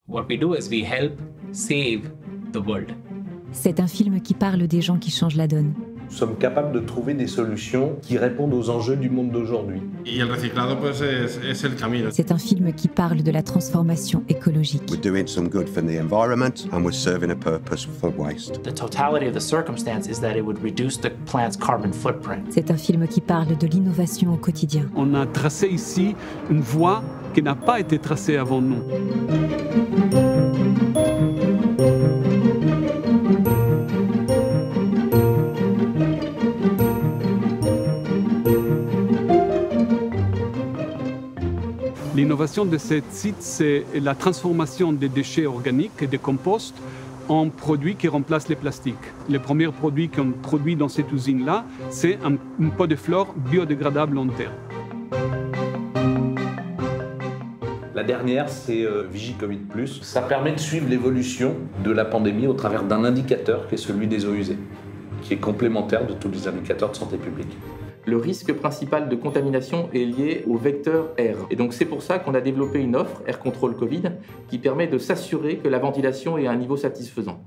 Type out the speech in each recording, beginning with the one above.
What we do is we help save the world. C'est un film qui parle des gens qui changent la donne. Nous sommes capables de trouver des solutions qui répondent aux enjeux du monde d'aujourd'hui. Y el reciclado pues es el camino. C'est un film qui parle de la transformation écologique. We're doing some good for the environment and we're serving a purpose for waste. The totality of the circumstance is that it would reduce the plant's carbon footprint. C'est un film qui parle de l'innovation au quotidien. On a tracé ici une voie qui n'a pas été tracée avant nous. L'innovation de ce site, c'est la transformation des déchets organiques et des composts en produits qui remplacent les plastiques. Les premiers produits qu'on produit dans cette usine-là, c'est un pot de fleurs biodégradable en terre. La dernière, c'est Vigicovid+. Ça permet de suivre l'évolution de la pandémie au travers d'un indicateur qui est celui des eaux usées, qui est complémentaire de tous les indicateurs de santé publique. Le risque principal de contamination est lié au vecteur air. Et donc c'est pour ça qu'on a développé une offre, Air Control Covid, qui permet de s'assurer que la ventilation est à un niveau satisfaisant.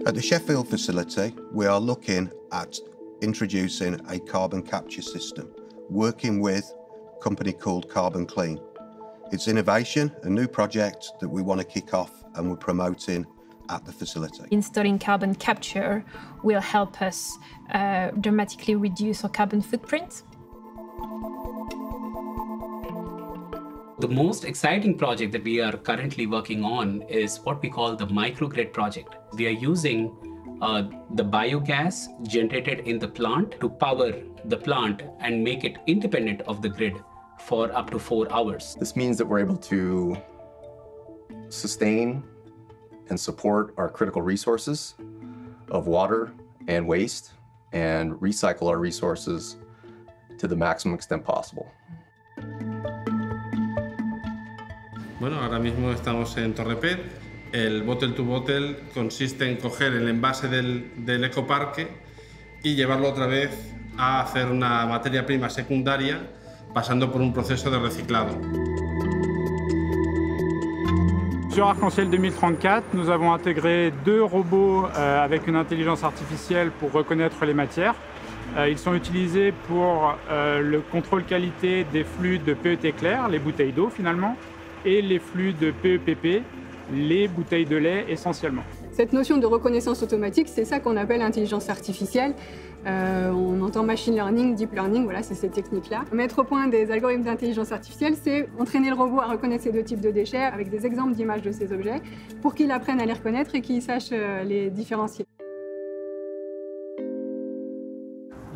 At the Sheffield facility, we are looking at introducing a carbon capture system, working with a company called Carbon Clean. It's innovation, a new project that we want to kick off and we're promoting at the facility. Installing carbon capture will help us dramatically reduce our carbon footprint. The most exciting project that we are currently working on is what we call the microgrid project. We are using the biogas generated in the plant to power the plant and make it independent of the grid for up to 4 hours. This means that we're able to sustain and support our critical resources of water and waste and recycle our resources to the maximum extent possible. Bueno, ahora mismo estamos en Torrepet. El bottle to bottle consiste en coger el envase del ecoparque y llevarlo otra vez a hacer una materia prima secundaria pasando por un proceso de reciclado. Sur Arc-en-Ciel 2034, nous avons intégré 2 robots avec une intelligence artificielle pour reconnaître les matières. Ils sont utilisés pour le contrôle qualité des flux de PET clair, les bouteilles d'eau finalement, et les flux de PEPP, les bouteilles de lait essentiellement. Cette notion de reconnaissance automatique, c'est ça qu'on appelle intelligence artificielle. On entend machine learning, deep learning, voilà, c'est ces techniques-là. Mettre au point des algorithmes d'intelligence artificielle, c'est entraîner le robot à reconnaître ces 2 types de déchets avec des exemples d'images de ces objets pour qu'il apprenne à les reconnaître et qu'il sache les différencier.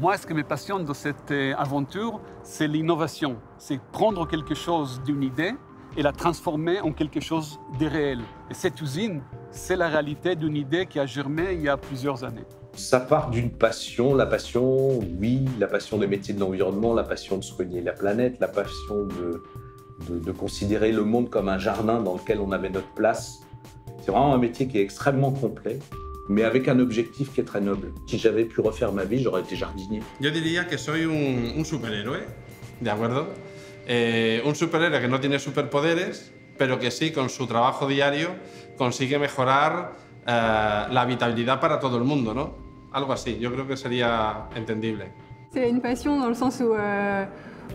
Moi, ce qui me passionne dans cette aventure, c'est l'innovation. C'est prendre quelque chose d'une idée et la transformer en quelque chose de réel. Et cette usine, c'est la réalité d'une idée qui a germé il y a plusieurs années. Ça part d'une passion, la passion, oui, la passion des métiers de l'environnement, la passion de soigner la planète, la passion de considérer le monde comme un jardin dans lequel on avait notre place. C'est vraiment un métier qui est extrêmement complet, mais avec un objectif qui est très noble. Si j'avais pu refaire ma vie, j'aurais été jardinier. Yo diría que soy un superhéroe, ¿de acuerdo? Un superhéroe que no tiene superpoderes, pero que sí, con su trabajo diario, consigue mejorar la habitabilidad para todo el mundo, ¿no? Algo así, yo creo que sería entendible. C'est une passion dans le sens où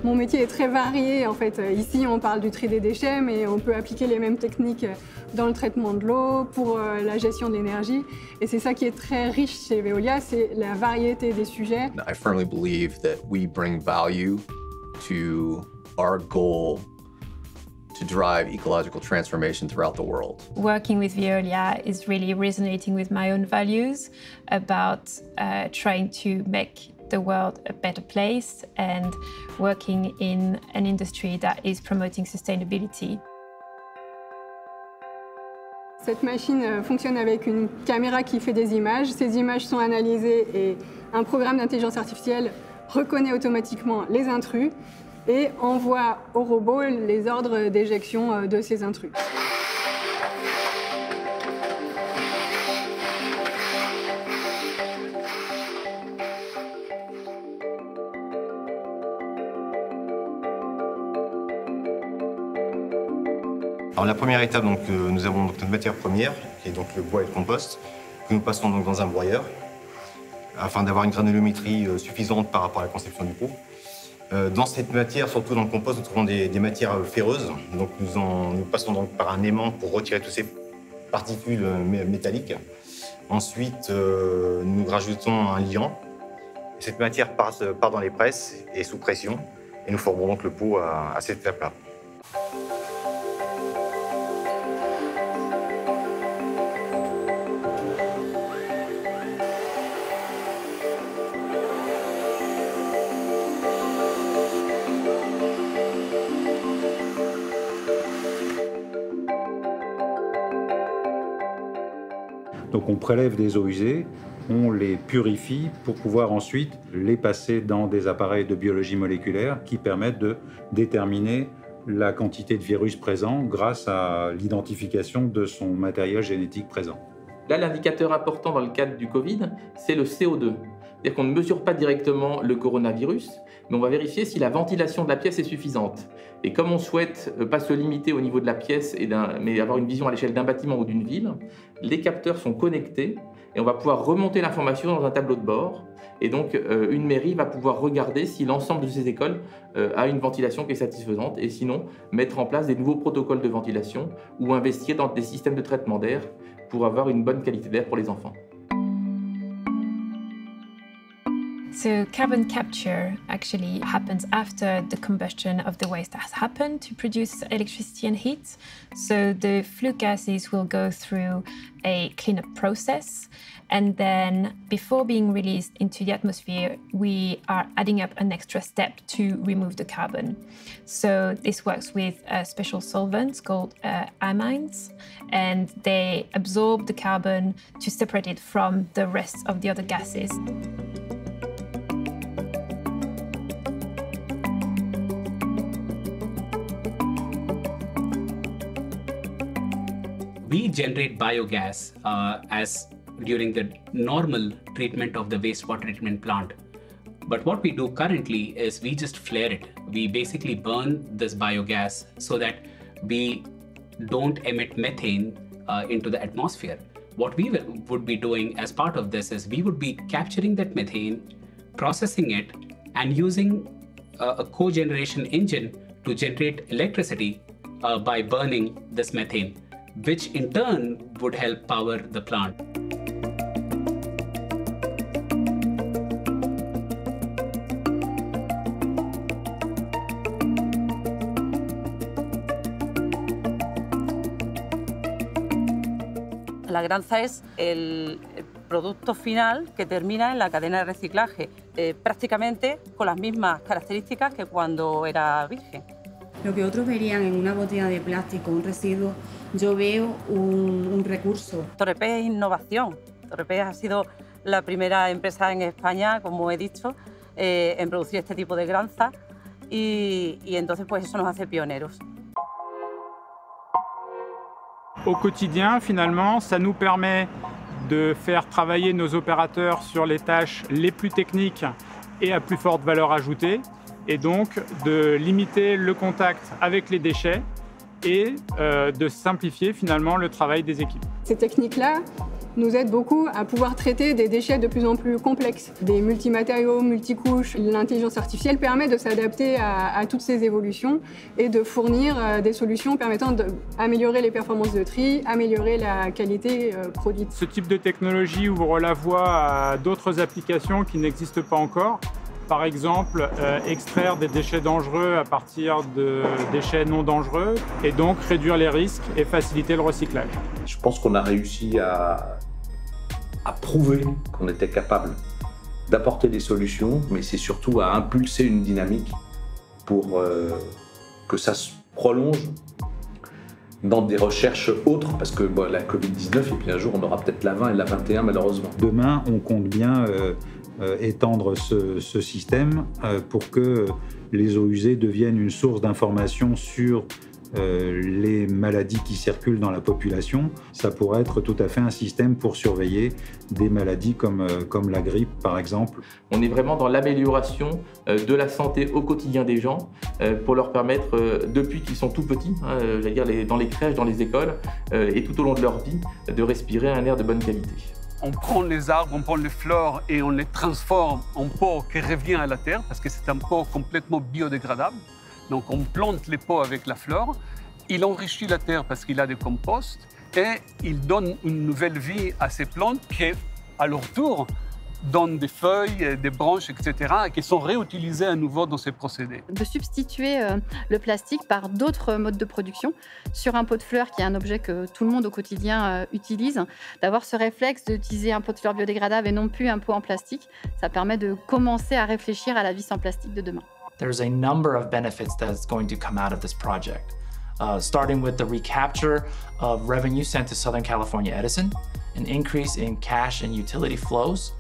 mon métier est très varié. En fait, ici, on parle du tri des déchets, mais on peut appliquer les mêmes techniques dans le traitement de l'eau, pour la gestion de l'énergie. Et c'est ça qui est très riche chez Veolia, c'est la variété des sujets. I firmly believe that we bring value to our goal to drive ecological transformation throughout the world. Working with Veolia is really resonating with my own values about trying to make the world a better place and working in an industry that is promoting sustainability. Cette machine fonctionne avec une caméra qui fait des images. Ces images sont analysées et un programme d'intelligence artificielle reconnaît automatiquement les intrus et envoie au robot les ordres d'éjection de ces intrus. Alors la première étape, donc, nous avons donc notre matière première, qui est donc le bois et le compost, que nous passons donc dans un broyeur, afin d'avoir une granulométrie suffisante par rapport à la conception du pot. Dans cette matière, surtout dans le compost, nous trouvons des matières ferreuses. Donc nous passons donc par un aimant pour retirer toutes ces particules métalliques. Ensuite, nous rajoutons un liant. Cette matière part dans les presses et sous pression, et nous formons donc le pot à cette étape-là. Donc on prélève des eaux usées, on les purifie pour pouvoir ensuite les passer dans des appareils de biologie moléculaire qui permettent de déterminer la quantité de virus présent grâce à l'identification de son matériel génétique présent. Là, l'indicateur important dans le cadre du Covid, c'est le CO2. C'est-à-dire qu'on ne mesure pas directement le coronavirus, mais on va vérifier si la ventilation de la pièce est suffisante. Et comme on souhaite pas se limiter au niveau de la pièce, mais avoir une vision à l'échelle d'un bâtiment ou d'une ville, les capteurs sont connectés et on va pouvoir remonter l'information dans un tableau de bord. Et donc, une mairie va pouvoir regarder si l'ensemble de ces écoles a une ventilation qui est satisfaisante et sinon mettre en place des nouveaux protocoles de ventilation ou investir dans des systèmes de traitement d'air pour avoir une bonne qualité d'air pour les enfants. So carbon capture actually happens after the combustion of the waste has happened to produce electricity and heat. So the flue gases will go through a cleanup process, and then before being released into the atmosphere, we are adding up an extra step to remove the carbon. So this works with special solvents called amines, and they absorb the carbon to separate it from the rest of the other gases. We generate biogas as during the normal treatment of the wastewater treatment plant. But what we do currently is we just flare it. We basically burn this biogas so that we don't emit methane into the atmosphere. What we would be doing as part of this is we would be capturing that methane, processing it, and using a cogeneration engine to generate electricity by burning this methane, which in turn would help power the plant. La granza es el producto final que termina en la cadena de reciclaje, prácticamente con las mismas características que cuando era virgen. Lo que otros verían en una botella de plástico, un residuo, yo veo un recurso. Torrepes es innovación. Torrepes ha sido la primera empresa en España, como he dicho, en producir este tipo de granza y entonces pues eso nos hace pioneros. Au quotidien, finalement, ça nous permet de faire travailler nos opérateurs sur les tâches les plus techniques et à plus forte valeur ajoutée, et donc de limiter le contact avec les déchets et de simplifier finalement le travail des équipes. Ces techniques-là nous aident beaucoup à pouvoir traiter des déchets de plus en plus complexes, des multimatériaux, multicouches. L'intelligence artificielle permet de s'adapter à toutes ces évolutions et de fournir des solutions permettant d'améliorer les performances de tri, améliorer la qualité produite. Ce type de technologie ouvre la voie à d'autres applications qui n'existent pas encore. Par exemple, extraire des déchets dangereux à partir de déchets non dangereux et donc réduire les risques et faciliter le recyclage. Je pense qu'on a réussi à prouver qu'on était capable d'apporter des solutions, mais c'est surtout à impulser une dynamique pour que ça se prolonge dans des recherches autres, parce que bon, la Covid-19, et puis un jour on aura peut-être la 20 et la 21 malheureusement. Demain, on compte bien étendre ce système pour que les eaux usées deviennent une source d'information sur les maladies qui circulent dans la population. Ça pourrait être tout à fait un système pour surveiller des maladies comme la grippe, par exemple. On est vraiment dans l'amélioration de la santé au quotidien des gens pour leur permettre, depuis qu'ils sont tout petits, j'allais dire dans les crèches, dans les écoles, et tout au long de leur vie, de respirer un air de bonne qualité. On prend les arbres, on prend les fleurs et on les transforme en pot qui revient à la terre parce que c'est un pot complètement biodégradable. Donc on plante les pots avec la fleur, il enrichit la terre parce qu'il a des composts et il donne une nouvelle vie à ces plantes qui, à leur tour, donnent des feuilles, des branches, etc., qui sont réutilisées à nouveau dans ces procédés. De substituer le plastique par d'autres modes de production sur un pot de fleurs qui est un objet que tout le monde au quotidien utilise, d'avoir ce réflexe d'utiliser un pot de fleurs biodégradable et non plus un pot en plastique, ça permet de commencer à réfléchir à la vie sans plastique de demain. There's a number of benefits that's going to come out of this project, starting with the recapture of revenue sent to Southern California Edison, an increase in cash and utility flows,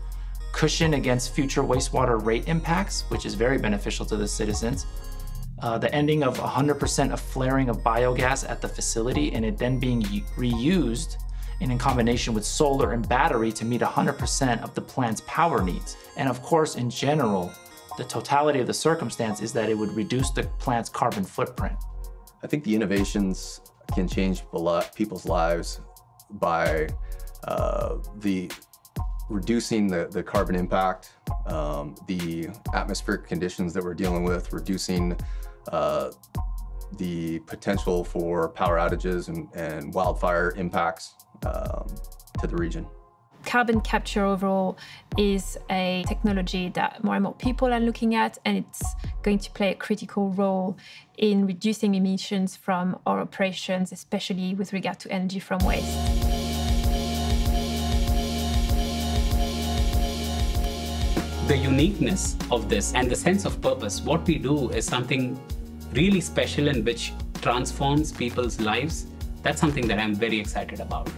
cushion against future wastewater rate impacts, which is very beneficial to the citizens, the ending of 100% of flaring of biogas at the facility and it then being reused in combination with solar and battery to meet 100% of the plant's power needs. And of course, in general, the totality of the circumstance is that it would reduce the plant's carbon footprint. I think the innovations can change people's lives by reducing the carbon impact, the atmospheric conditions that we're dealing with, reducing the potential for power outages and wildfire impacts to the region. Carbon capture overall is a technology that more and more people are looking at, and it's going to play a critical role in reducing emissions from our operations, especially with regard to energy from waste. The uniqueness of this and the sense of purpose, what we do is something really special and which transforms people's lives. That's something that I'm very excited about.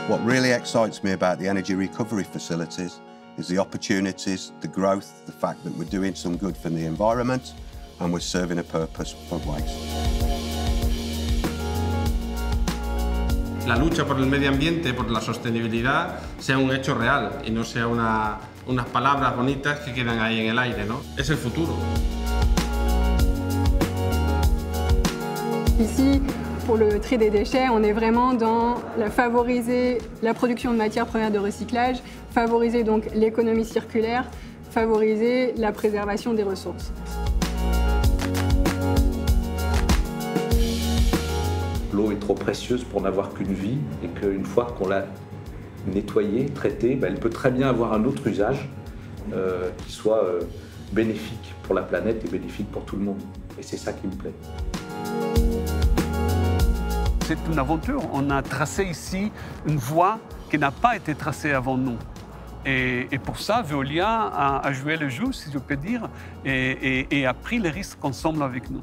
What really excites me about the energy recovery facilities is the opportunities, the growth, the fact that we're doing some good for the environment and we're serving a purpose for waste. La lucha por el medio ambiente, por la sostenibilidad, sea un hecho real y no sea unas palabras bonitas que quedan ahí en el aire, ¿no? Es el futuro. Ici, pour le tri des déchets, on est vraiment dans favoriser la production de matières premières de recyclage, favoriser donc l'économie circulaire, favoriser la préservation des ressources. L'eau est trop précieuse pour n'avoir qu'une vie et qu'une fois qu'on l'a nettoyée, traitée, elle peut très bien avoir un autre usage qui soit bénéfique pour la planète et bénéfique pour tout le monde. Et c'est ça qui me plaît. C'est une aventure. On a tracé ici une voie qui n'a pas été tracée avant nous. Et pour ça, Veolia a joué le jeu, si je peux dire, et a pris les risques ensemble avec nous.